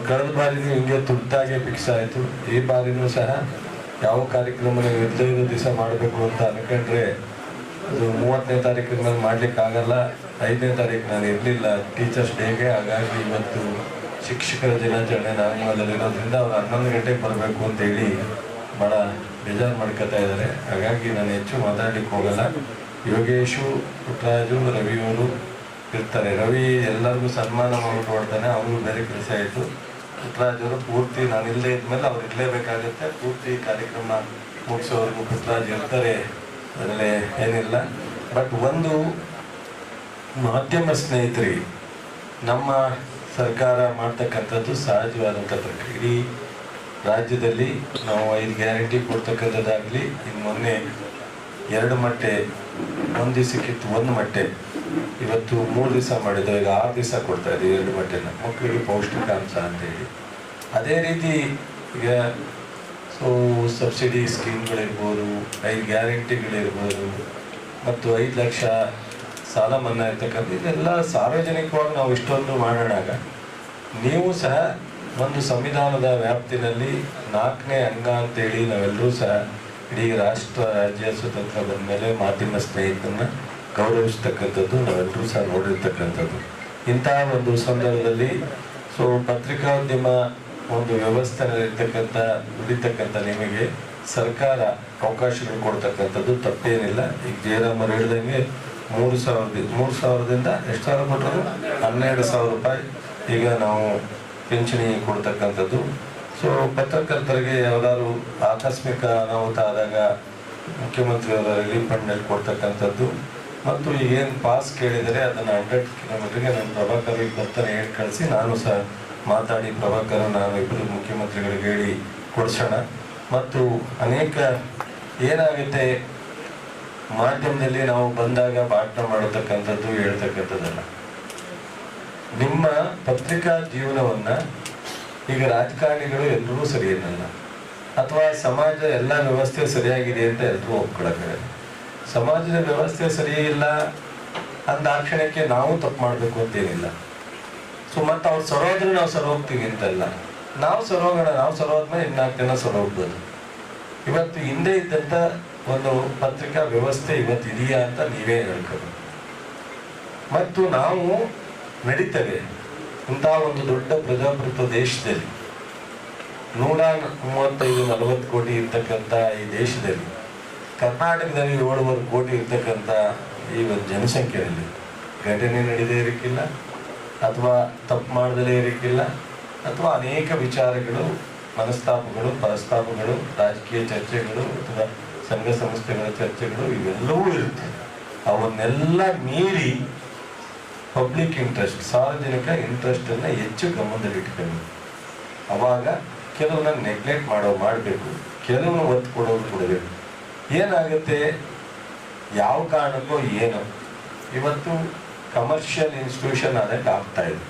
ಕಳೆದ ಬಾರಿನೂ ಹಿಂಗೆ ತುರ್ತಾಗೆ ಫಿಕ್ಸ್ ಆಯಿತು. ಈ ಬಾರಿನೂ ಸಹ ಯಾವ ಕಾರ್ಯಕ್ರಮ 15 ದಿವಸ ಮಾಡಬೇಕು ಅಂತ ಅನ್ಕೊಂಡ್ರೆ ಅದು 30ನೇ ತಾರೀಕಿನ ಮೇಲೆ ಮಾಡಲಿಕ್ಕಾಗಲ್ಲ. 5ನೇ ತಾರೀಕು ನಾನು ಇರಲಿಲ್ಲ ಟೀಚರ್ಸ್ ಡೇಗೆ. ಹಾಗಾಗಿ ಇವತ್ತು ಶಿಕ್ಷಕರ ದಿನಾಚರಣೆ ನಾಗಮಂಗಲದಲ್ಲಿರೋದ್ರಿಂದ ಅವ್ರು 11 ಗಂಟೆಗೆ ಬರಬೇಕು ಅಂತೇಳಿ ಭಾಳ ಬೇಜಾರು ಮಾಡ್ಕೊತಾ ಇದ್ದಾರೆ. ಹಾಗಾಗಿ ನಾನು ಹೆಚ್ಚು ಮಾತಾಡ್ಲಿಕ್ಕೆ ಹೋಗಲ್ಲ. ಯೋಗೇಶು, ಪುಟ್ಟರಾಜು, ರವಿಯವರು ಇರ್ತಾರೆ. ರವಿ ಎಲ್ಲರಿಗೂ ಸನ್ಮಾನ ಮಾಡ್ಬಿಟ್ಟು ಹೊಡ್ತಾನೆ, ಅವರು ಬೇರೆ ಕೆಲಸ ಆಯಿತು. ಪುಟ್ಟರಾಜವರು ಪೂರ್ತಿ ನಾನು ಇಲ್ಲದೆ ಇದ್ಮೇಲೆ ಅವ್ರು ಇರಲೇಬೇಕಾಗುತ್ತೆ. ಪೂರ್ತಿ ಕಾರ್ಯಕ್ರಮ ಮುಗಿಸೋವರೆಗೂ ಪುಟ್ಟರಾಜ್ ಇರ್ತಾರೆ, ಅದರಲ್ಲಿ ಏನಿಲ್ಲ. ಬಟ್ ಒಂದು ಮಾಧ್ಯಮ ಸ್ನೇಹಿತರಿಗೆ ನಮ್ಮ ಸರ್ಕಾರ ಮಾಡ್ತಕ್ಕಂಥದ್ದು ಸಹಜವಾದಂಥ ಪ್ರಕ್ರಿಯೆ. ಇಡೀ ರಾಜ್ಯದಲ್ಲಿ ನಾವು 5 ಗ್ಯಾರಂಟಿ ಕೊಡ್ತಕ್ಕಂಥದ್ದಾಗಲಿ, ಇನ್ನು ಮೊನ್ನೆ 2 ಮೊಟ್ಟೆ, 1 ದಿವಸಕ್ಕಿತ್ತು 1 ಮೊಟ್ಟೆ, ಇವತ್ತು 3 ದಿವಸ ಮಾಡಿದ್ದು, ಈಗ 6 ದಿವಸ ಕೊಡ್ತಾ ಇದ್ದೀವಿ 2 ಮೊಟ್ಟೆನ ಮಕ್ಕಳಿಗೆ ಪೌಷ್ಟಿಕಾಂಶ ಅಂತೇಳಿ. ಅದೇ ರೀತಿ ಈಗ ಸಬ್ಸಿಡಿ ಸ್ಕೀಮ್ಗಳಿರ್ಬೋದು, 5 ಗ್ಯಾರಂಟಿಗಳಿರ್ಬೋದು, ಮತ್ತು 5 ಲಕ್ಷ ಸಾಲ ಮನ್ನಾ ಇರ್ತಕ್ಕಂಥ ಇದೆಲ್ಲ ಸಾರ್ವಜನಿಕವಾಗಿ ನಾವು ಇಷ್ಟೊಂದು ಮಾಡೋಣಾಗ ನೀವು ಸಹ ಒಂದು ಸಂವಿಧಾನದ ವ್ಯಾಪ್ತಿನಲ್ಲಿ 4ನೇ ಅಂಗ ಅಂತೇಳಿ ನಾವೆಲ್ಲರೂ ಸಹ ಇಡೀ ರಾಷ್ಟ್ರ ರಾಜ್ಯ ಸ್ವತಂತ್ರ ಬಂದ ಮೇಲೆ ಮಾಧ್ಯಮ ಸ್ನೇಹಿತರನ್ನ ಗೌರವಿಸ್ತಕ್ಕಂಥದ್ದು ನಾವೆಲ್ಲರೂ ಸಹ ನೋಡಿರ್ತಕ್ಕಂಥದ್ದು. ಇಂತಹ ಒಂದು ಸಂದರ್ಭದಲ್ಲಿ ಪತ್ರಿಕೋದ್ಯಮ ಒಂದು ವ್ಯವಸ್ಥೆಯಲ್ಲಿರ್ತಕ್ಕಂಥ ದುಡಿತಕ್ಕಂಥ ನಿಮಗೆ ಸರ್ಕಾರ ಅವಕಾಶಗಳು ಕೊಡ್ತಕ್ಕಂಥದ್ದು ತಪ್ಪೇನಿಲ್ಲ. ಈಗ ಜಯರಾಮರು ಹೇಳ್ದಂಗೆ 3,000ದಿಂದ ಎಷ್ಟು ಸಾವಿರ ಕೊಟ್ಟರು? 12,000 ರೂಪಾಯಿ ಈಗ ನಾವು ಪಿಂಚಣಿ ಕೊಡ್ತಕ್ಕಂಥದ್ದು. ಪತ್ರಕರ್ತರಿಗೆ ಯಾವ್ದಾದ್ರು ಆಕಸ್ಮಿಕ ಅನಾಹುತ ಆದಾಗ ಮುಖ್ಯಮಂತ್ರಿಯವರ ರಿಲೀಫ್ ಫಂಡ್ನಲ್ಲಿ ಕೊಡ್ತಕ್ಕಂಥದ್ದು. ಮತ್ತು ಈಗೇನು ಪಾಸ್ ಕೇಳಿದರೆ ಅದನ್ನು 100 ಕಿಲೋಮೀಟ್ರಿಗೆ ನನ್ನ ಪ್ರಭಾಕರಿಗೆ ಬರ್ತಾನೆ ಹೇಳಿ ಕಳಿಸಿ, ನಾನು ಸಹ ಮಾತಾಡಿ ಪ್ರಭಾಕರ್ ನಾನು ಇಬ್ಬರು ಮುಖ್ಯಮಂತ್ರಿಗಳಿಗೆ ಹೇಳಿ ಕೊಡಿಸೋಣ. ಮತ್ತು ಅನೇಕ ಏನಾಗುತ್ತೆ ಮಾಧ್ಯಮದಲ್ಲಿ ನಾವು ಬಂದಾಗ ಭಾಷಣ ಮಾಡತಕ್ಕಂಥದ್ದು ಹೇಳ್ತಕ್ಕಂಥದ್ದಲ್ಲ. ನಿಮ್ಮ ಪತ್ರಿಕಾ ಜೀವನವನ್ನು ಈಗ ರಾಜಕಾರಣಿಗಳು ಎಲ್ಲರೂ ಸರಿ ಏನಲ್ಲ, ಅಥವಾ ಸಮಾಜ ಎಲ್ಲ ವ್ಯವಸ್ಥೆ ಸರಿಯಾಗಿದೆ ಅಂತ ಎಲ್ಲರೂ ಒಪ್ಕೊಳಕ್ಕಾಗಲ್ಲ. ಸಮಾಜದ ವ್ಯವಸ್ಥೆ ಸರಿ ಇಲ್ಲ ಅಂದಾಕ್ಷಣಕ್ಕೆ ನಾವು ತಪ್ಪು ಮಾಡಬೇಕು ಅಂತೇನಿಲ್ಲ. ಮತ್ತು ಅವ್ರು ಸರೋದ್ರೆ ನಾವು ಸರೋಗ್ತೀವಿ ಅಂತಲ್ಲ, ನಾವು ಸರೋಗೋಣ, ನಾವು ಸರೋದ್ಮೇಲೆ 4 ಜನ ಸರೋಗ್ಬೋದು. ಇವತ್ತು ಹಿಂದೆ ಇದ್ದಂಥ ಒಂದು ಪತ್ರಿಕಾ ವ್ಯವಸ್ಥೆ ಇವತ್ತು ಇದೆಯಾ ಅಂತ ನೀವೇ ಹೇಳ್ಕೋಬೇಕು. ಮತ್ತು ನಾವು ನಡೀತೇವೆ ಇಂತಹ ಒಂದು ದೊಡ್ಡ ಪ್ರಜಾಪ್ರಭುತ್ವ ದೇಶದಲ್ಲಿ 135-40 ಕೋಟಿ ಇರ್ತಕ್ಕಂಥ ಈ ದೇಶದಲ್ಲಿ, ಕರ್ನಾಟಕದಲ್ಲಿ 7.5 ಕೋಟಿ ಇರ್ತಕ್ಕಂಥ ಈ ಒಂದು ಜನಸಂಖ್ಯೆಯಲ್ಲಿ ಘಟನೆ ನಡೆದೇ ಇರಕ್ಕಿಲ್ಲ, ಅಥವಾ ತಪ್ಪು ಮಾಡದಲೇ ಇರಕ್ಕಿಲ್ಲ, ಅಥವಾ ಅನೇಕ ವಿಚಾರಗಳು, ಮನಸ್ತಾಪಗಳು, ಪರಸ್ತಾಪಗಳು, ರಾಜಕೀಯ ಚರ್ಚೆಗಳು, ಅಥವಾ ಸಂಘ ಸಂಸ್ಥೆಗಳ ಚರ್ಚೆಗಳು ಇವೆಲ್ಲವೂ ಇರುತ್ತೆ. ಅವನ್ನೆಲ್ಲ ಮೀರಿ ಪಬ್ಲಿಕ್ ಇಂಟ್ರೆಸ್ಟ್, ಸಾರ್ವಜನಿಕ ಇಂಟ್ರೆಸ್ಟನ್ನು ಹೆಚ್ಚು ಗಮನದಲ್ಲಿಟ್ಕೊಂಡು ಅವಾಗ ಕೆಲವನ್ನ ನೆಗ್ಲೆಕ್ಟ್ ಮಾಡಬೇಕು, ಕೆಲವನ್ನ ಒತ್ತು ಕೊಡೋದು ಕೊಡಬೇಕು. ಏನಾಗುತ್ತೆ, ಯಾವ ಕಾರಣಕ್ಕೋ ಏನೋ ಇವತ್ತು ಕಮರ್ಷಿಯಲ್ ಇನ್ಸ್ಟಿಟ್ಯೂಷನ್ ಆದಂಗೆ ಆಗ್ತಾ ಇದೆ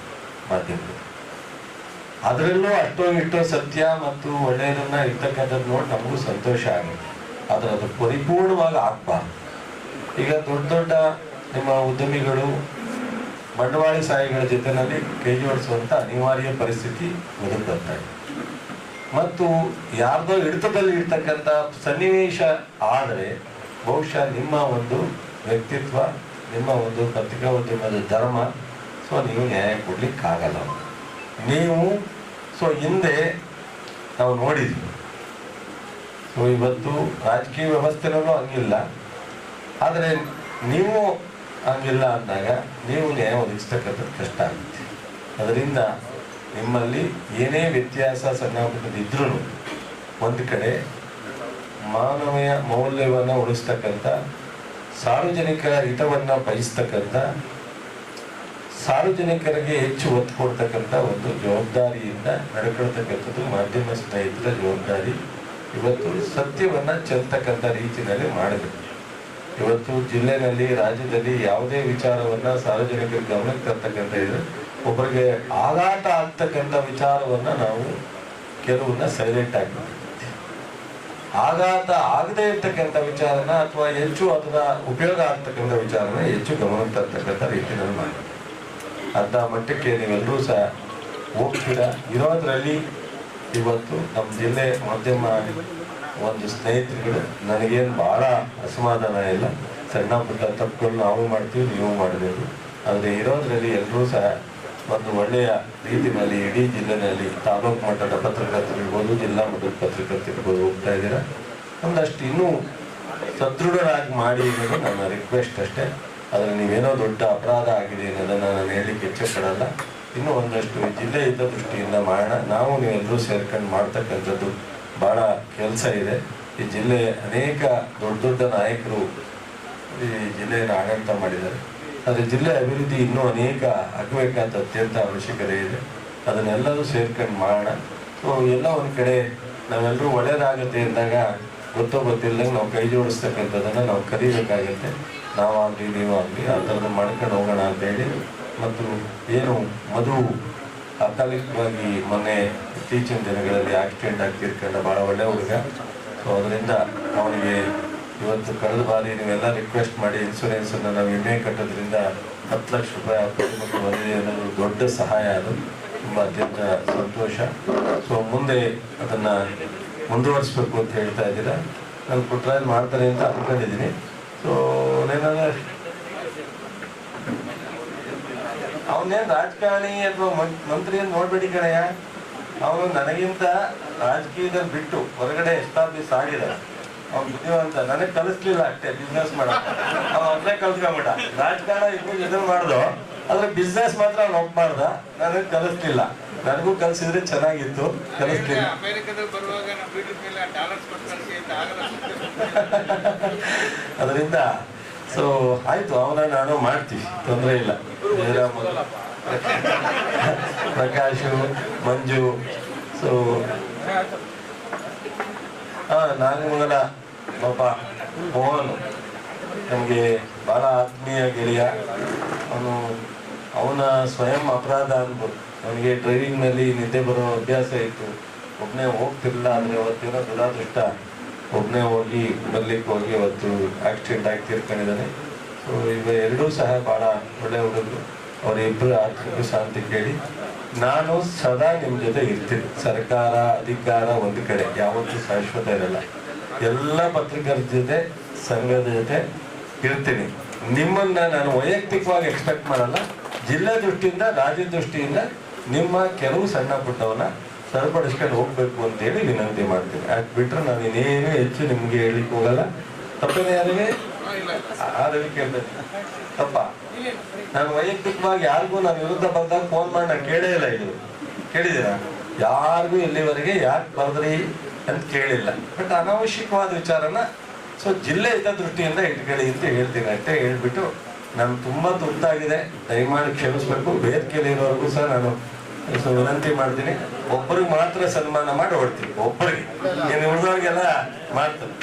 ಮಾಧ್ಯಮಗಳು. ಅದರಲ್ಲೂ ಅಷ್ಟೋ ಇಷ್ಟೋ ಸತ್ಯ ಮತ್ತು ಒಳ್ಳೆಯದನ್ನ ಇರ್ತಕ್ಕಂಥದ್ದು ನೋಡಿ ನಮಗೂ ಸಂತೋಷ ಆಗುತ್ತೆ. ಆದರೆ ಅದು ಪರಿಪೂರ್ಣವಾಗಿ ಆಗ್ಬಾರ್ದು. ಈಗ ದೊಡ್ಡ ದೊಡ್ಡ ನಿಮ್ಮ ಉದ್ಯಮಿಗಳು ಬಂಡವಾಳಶಾಹಿಗಳ ಜೊತೆಯಲ್ಲಿ ಕೈ ಜೋಡಿಸುವಂಥ ಅನಿವಾರ್ಯ ಪರಿಸ್ಥಿತಿ ಒದಗಿ ಬರ್ತಾ ಇದೆ. ಮತ್ತು ಯಾರ್ದೋ ಹಿಡಿತದಲ್ಲಿ ಇರ್ತಕ್ಕಂಥ ಸನ್ನಿವೇಶ ಆದರೆ ಬಹುಶಃ ನಿಮ್ಮ ಒಂದು ವ್ಯಕ್ತಿತ್ವ, ನಿಮ್ಮ ಒಂದು ಪತ್ರಿಕೋದ್ಯಮದ ಧರ್ಮ ನೀವು ನ್ಯಾಯ ಕೊಡ್ಲಿಕ್ಕಾಗಲ್ಲ. ನೀವು ಹಿಂದೆ ನಾವು ನೋಡಿದ್ವಿ. ಇವತ್ತು ರಾಜಕೀಯ ವ್ಯವಸ್ಥೆನಲ್ಲೂ ಹಂಗಿಲ್ಲ, ಆದರೆ ನೀವು ಹಂಗಿಲ್ಲ ಅಂದಾಗ ನೀವು ನ್ಯಾಯ ಒದಗಿಸ್ತಕ್ಕಂಥದ್ದು ಕಷ್ಟ ಆಗುತ್ತೆ. ಅದರಿಂದ ನಿಮ್ಮಲ್ಲಿ ಏನೇ ವ್ಯತ್ಯಾಸ ಸಣ್ಣ ಪುಟ್ಟದಿದ್ರೂ ಒಂದು ಕಡೆ ಮಾನವೀಯ ಮೌಲ್ಯವನ್ನು ಉಳಿಸ್ತಕ್ಕಂಥ, ಸಾರ್ವಜನಿಕ ಹಿತವನ್ನು ಬಯಸ್ತಕ್ಕಂಥ, ಸಾರ್ವಜನಿಕರಿಗೆ ಹೆಚ್ಚು ಒತ್ತು ಕೊಡ್ತಕ್ಕಂಥ ಒಂದು ಜವಾಬ್ದಾರಿಯಿಂದ ನಡ್ಕೊಳ್ತಕ್ಕಂಥದ್ದು ಮಾಧ್ಯಮ ಸ್ನೇಹಿತರ ಜವಾಬ್ದಾರಿ. ಇವತ್ತು ಸತ್ಯವನ್ನು ಚೆಲ್ತಕ್ಕಂಥ ರೀತಿಯಲ್ಲಿ ಮಾಡಬೇಕು. ಇವತ್ತು ಜಿಲ್ಲೆನಲ್ಲಿ, ರಾಜ್ಯದಲ್ಲಿ ಯಾವುದೇ ವಿಚಾರವನ್ನು ಸಾರ್ವಜನಿಕರ ಗಮನಕ್ಕೆ ತರ್ತಕ್ಕಂಥ ಇದ್ರೆ ಒಬ್ಬರಿಗೆ ಆಘಾತ ಆಗ್ತಕ್ಕಂಥ ವಿಚಾರವನ್ನು ನಾವು ಕೆಲವನ್ನ ಸೈಲೆಂಟ್ ಆಗಿಬಿಡ್ತೀವಿ. ಆಘಾತ ಆಗದೇ ಇರ್ತಕ್ಕಂಥ ವಿಚಾರನ ಅಥವಾ ಹೆಚ್ಚು ಅದರ ಉಪಯೋಗ ಆಗ್ತಕ್ಕಂಥ ವಿಚಾರನ ಹೆಚ್ಚು ಗಮನಕ್ಕೆ ತರ್ತಕ್ಕಂಥ ರೀತಿಯಲ್ಲಿ ಮಾಡಿ ಅರ್ಧ ಮಟ್ಟಕ್ಕೆ ನೀವೆಲ್ಲರೂ ಸಹ ಹೋಗ್ತೀರಾ ಇರೋದ್ರಲ್ಲಿ. ಇವತ್ತು ನಮ್ಮ ಜಿಲ್ಲೆ ಮಾಧ್ಯಮ ಒಂದು ಸ್ನೇಹಿತರುಗಳು ನನಗೇನು ಭಾಳ ಅಸಮಾಧಾನ ಇಲ್ಲ. ಸಣ್ಣ ಪುಟ್ಟ ತಪ್ಪುಗಳು ನಾವು ಮಾಡ್ತೀವಿ, ನೀವು ಮಾಡಬೇಕು. ಆದರೆ ಇರೋದ್ರಲ್ಲಿ ಎಲ್ಲರೂ ಸಹ ಒಂದು ಒಳ್ಳೆಯ ರೀತಿಯಲ್ಲಿ ಇಡೀ ಜಿಲ್ಲೆಯಲ್ಲಿ ತಾಲೂಕು ಮಟ್ಟದ ಪತ್ರಕರ್ತರಿರ್ಬೋದು, ಜಿಲ್ಲಾ ಮಟ್ಟದ ಪತ್ರಕರ್ತರಿರ್ಬೋದು ಹೋಗ್ತಾ ಇದ್ದೀರಾ. ಒಂದಷ್ಟು ಇನ್ನೂ ಸದೃಢರಾಗಿ ಮಾಡಿ ಅನ್ನೋದು ನನ್ನ ರಿಕ್ವೆಸ್ಟ್ ಅಷ್ಟೇ. ಆದರೆ ನೀವೇನೋ ದೊಡ್ಡ ಅಪರಾಧ ಆಗಿದೆ ಅನ್ನೋದನ್ನು ನಾನು ಹೇಳಲಿಕ್ಕೆ ಇಚ್ಛೆಪಡಲ್ಲ. ಇನ್ನೂ ಒಂದಷ್ಟು ಜಿಲ್ಲೆ ಇದ್ದ ದೃಷ್ಟಿಯಿಂದ ಮಾಡೋಣ. ನಾವು ನೀವೆಲ್ಲರೂ ಸೇರ್ಕೊಂಡು ಮಾಡ್ತಕ್ಕಂಥದ್ದು ಭಾಳ ಕೆಲಸ ಇದೆ. ಈ ಜಿಲ್ಲೆ ಅನೇಕ ದೊಡ್ಡ ದೊಡ್ಡ ನಾಯಕರು ಈ ಜಿಲ್ಲೆಯನ್ನು ಆಡಳಿತ ಮಾಡಿದ್ದಾರೆ. ಆದರೆ ಜಿಲ್ಲೆ ಅಭಿವೃದ್ಧಿ ಇನ್ನೂ ಅನೇಕ ಆಗಬೇಕಂತ ಅತ್ಯಂತ ಅವಶ್ಯಕತೆ ಇದೆ. ಅದನ್ನೆಲ್ಲರೂ ಸೇರ್ಕೊಂಡು ಮಾಡೋಣ. ಸೊ ಎಲ್ಲ ಒಂದು ಕಡೆ ನಾವೆಲ್ಲರೂ ಒಳ್ಳೆಯದಾಗುತ್ತೆ ಅಂದಾಗ ಗೊತ್ತೋ ಗೊತ್ತಿಲ್ಲದಂಗೆ ನಾವು ಕೈ ಜೋಡಿಸ್ತಕ್ಕಂಥದ್ದನ್ನು ನಾವು ಕಲಿಬೇಕಾಗತ್ತೆ. ನಾವಾಗಲಿ ನೀವಾಗಲಿ ಆ ಥರದ್ದು ಮಾಡ್ಕೊಂಡು ಹೋಗೋಣ ಅಂತೇಳಿ. ಮತ್ತು ಏನು ಮಧು ಅಕಾಲಿಕವಾಗಿ ಮೊನ್ನೆ ಇತ್ತೀಚಿನ ದಿನಗಳಲ್ಲಿ ಆಕ್ಸಿಡೆಂಟ್ ಆಗಿ ತೀರ್ಕೊಂಡ ಭಾಳ ಒಳ್ಳೆಯ ಹುಡುಗ. ಸೊ ಅದರಿಂದ ಅವನಿಗೆ ಇವತ್ತು ಕಳೆದ ಬಾರಿ ನೀವೆಲ್ಲ ರಿಕ್ವೆಸ್ಟ್ ಮಾಡಿ ಇನ್ಶೂರೆನ್ಸನ್ನು ನಾವು ವಿಮೆ ಕಟ್ಟೋದ್ರಿಂದ 10 ಲಕ್ಷ ರೂಪಾಯಿ ಕುಟುಂಬಕ್ಕೆ ಬಂದಿದೆ ಅನ್ನೋದು ದೊಡ್ಡ ಸಹಾಯ. ಅದು ತುಂಬ ಅತ್ಯಂತ ಸಂತೋಷ. ಸೊ ಮುಂದೆ ಅದನ್ನು ಮುಂದುವರಿಸ್ಬೇಕು ಅಂತ ಹೇಳ್ತಾ ಇದ್ದೀರಾ. ನಾನು ಪುಟ್ರಾಯಲ್ ಮಾಡ್ತಾರೆ ಅಂತ ಅಂದ್ಕೊಂಡಿದ್ದೀನಿ. ಸೊ ಅವನೇನು ರಾಜಕಾರಣಿ ಅಥವಾ ಮಂತ್ರಿ ಅಂತ ನೋಡ್ಬೇಡಿ ಕಣಯ್ಯ. ಅವನು ನನಗಿಂತ ರಾಜಕೀಯದಲ್ಲಿ ಬಿಟ್ಟು ಹೊರಗಡೆ ಎಸ್ಟಾಬ್ಲಿಷ್ ಆಗಿದ್ದಾರೆ. ಅವ್ನು ಬುದ್ಧಿವಂತ. ನನಗೆ ಕಲಿಸ್ಲಿಲ್ಲ ಅಷ್ಟೇ ಬಿಸ್ನೆಸ್ ಮಾಡೋದು. ಅವ್ನು ಒಬ್ಬನೇ ಕಲ್ತ್ಕೊಂಬಿಟ್ಟ. ರಾಜಕಾರಣ ಇದನ್ನು ಮಾಡ್ದು, ಆದ್ರೆ ಬಿಸ್ನೆಸ್ ಮಾತ್ರ ಅವ್ನು ಒಪ್ಪಾರ್ದ. ನನಗೆ ಕಲಿಸ್ಲಿಲ್ಲ. ನನಗೂ ಕಲಿಸಿದ್ರೆ ಚೆನ್ನಾಗಿತ್ತು, ಕಲಿಸ್ಲಿಲ್ಲ. ಅದರಿಂದ ಸೊ ಆಯ್ತು, ಅವನ ನಾನು ಮಾಡ್ತೀವಿ, ತೊಂದರೆ ಇಲ್ಲ. ಪ್ರಕಾಶು, ಮಂಜು, ಸೊ ನಾಗಮಂಗಲ ಪಾಪ ಮೋಹನ್ ನಮಗೆ ಭಾಳ ಆತ್ಮೀಯ ಗೆಳೆಯ. ಅವನ ಸ್ವಯಂ ಅಪರಾಧ ಅನ್ಬೋದು. ಅವನಿಗೆ ಡ್ರೈವಿಂಗ್ನಲ್ಲಿ ನಿದ್ದೆ ಬರೋ ಅಭ್ಯಾಸ ಇತ್ತು. ಒಬ್ಬನೇ ಹೋಗ್ತಿರಲಿಲ್ಲ. ಆದರೆ ಅವತ್ತೇನೋ ದುರಾದೃಷ್ಟ, ಒಬ್ಬನೇ ಹೋಗಿ ಬರ್ಲಿಕ್ಕೆ ಹೋಗಿ ಅವತ್ತು ಆಕ್ಸಿಡೆಂಟ್ ಆಗಿ ತೀರ್ಕೊಂಡಿದ್ದಾನೆ. ಸೊ ಈಗ ಎರಡೂ ಸಹ ಭಾಳ ಒಳ್ಳೆಯ ಹುಡುಗರು. ಅವರಿಬ್ಬರು ಆತ್ಮಕ್ಕೆ ಶಾಂತಿ ಕೇಳಿ. ನಾನು ಸದಾ ನಿಮ್ಮ ಜೊತೆ ಇರ್ತೀನಿ. ಸರ್ಕಾರ ಅಧಿಕಾರ ಒಂದು ಕಡೆ ಯಾವತ್ತೂ ಶಾಶ್ವತ ಇರಲ್ಲ. ಎಲ್ಲ ಪತ್ರಕರ್ತರ ಜೊತೆ, ಸಂಘದ ಜೊತೆ ಇರ್ತೀನಿ. ನಿಮ್ಮನ್ನ ನಾನು ವೈಯಕ್ತಿಕವಾಗಿ ಎಕ್ಸ್ಪೆಕ್ಟ್ ಮಾಡಲ್ಲ. ಜಿಲ್ಲಾ ದೃಷ್ಟಿಯಿಂದ, ರಾಜ್ಯ ದೃಷ್ಟಿಯಿಂದ ನಿಮ್ಮ ಕೆಲವು ಸಣ್ಣ ಪುಟ್ಟವನ್ನ ಸರಿಪಡಿಸ್ಕೊಂಡು ಹೋಗ್ಬೇಕು ಅಂತೇಳಿ ವಿನಂತಿ ಮಾಡ್ತೀನಿ. ಯಾಕೆ ಬಿಟ್ರೆ ನಾನು ಇನ್ನೇನು ಹೆಚ್ಚು ನಿಮ್ಗೆ ಹೇಳಿಕ್ ಹೋಗಲ್ಲ. ತಪ್ಪೇನೆ ಯಾರಿಗೆ ಆದ್ರೆ ಕೇಳ್ಬೇಕು ತಪ್ಪ. ನಾನು ವೈಯಕ್ತಿಕವಾಗಿ ಯಾರಿಗೂ ನಾನು ವಿರುದ್ಧ ಬಂದಾಗ ಫೋನ್ ಮಾಡಿ ನಾನು ಕೇಳೇ ಇಲ್ಲ. ಇದು ಕೇಳಿದ್ದೀರಾ? ಯಾರಿಗೂ ಇಲ್ಲಿವರೆಗೆ ಯಾಕೆ ಬರ್ದ್ರಿ ಅಂತ ಕೇಳಿಲ್ಲ. ಬಟ್ ಅನಾವಶ್ಯಕವಾದ ವಿಚಾರನ ಸೊ ಜಿಲ್ಲೆ ಇದ್ದ ದೃಷ್ಟಿಯಿಂದ ಇಟ್ಕೊಳ್ಳಿ ಅಂತ ಹೇಳ್ತೀನಿ ಅಷ್ಟೇ. ಹೇಳ್ಬಿಟ್ಟು ನಾನು ತುಂಬಾ ತುರ್ತಾಗಿದೆ, ದಯಮಾಡಿ ಕ್ಷಮಿಸ್ಬೇಕು. ವೇದಿಕೆಯಲ್ಲಿ ಇರೋರ್ಗೂ ಸಹ ನಾನು ವಿನಂತಿ ಮಾಡ್ತೀನಿ. ಒಬ್ಬರಿಗೆ ಮಾತ್ರ ಸನ್ಮಾನ ಮಾಡಿ ಹೊಡ್ತೀನಿ, ಒಬ್ಬರಿಗೆ. ನೀನು ಉಳಿದವ್ರಿಗೆಲ್ಲ ಮಾಡ್ತೀನಿ.